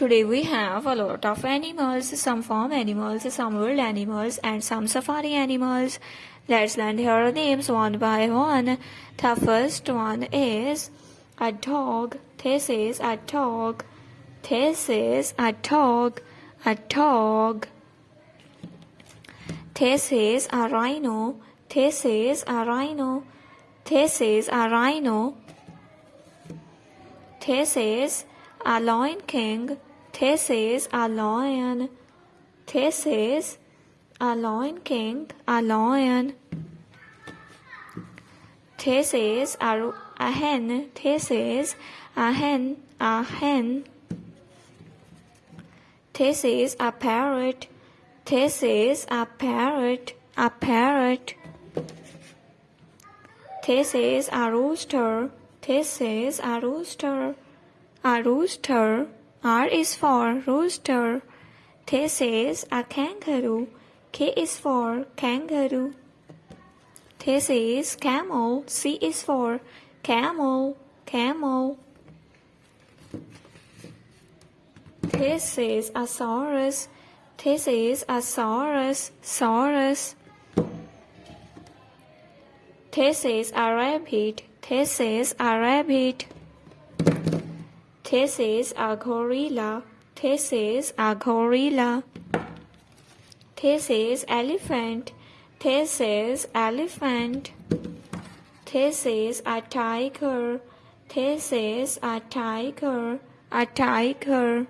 Today we have a lot of animals, some farm animals, some wild animals, and some safari animals. Let's learn their names one by one. The first one is a dog. This is a dog. This is a dog. A dog. This is a rhino. This is a rhino. This is a rhino. This is a lion king. This is a lion. This is a lion king. A lion. This is a hen. This is a hen. A hen. This is a parrot. This is a parrot. A parrot. This is a rooster. This is a rooster. A rooster. R is for rooster. This is a kangaroo. K is for kangaroo. This is camel. C is for camel. Camel. This is a saurus. This is a saurus. Saurus. This is a rabbit. This is a rabbit. This is a gorilla. This is a gorilla. This is elephant. This is elephant. This is a tiger. This is a tiger. A tiger.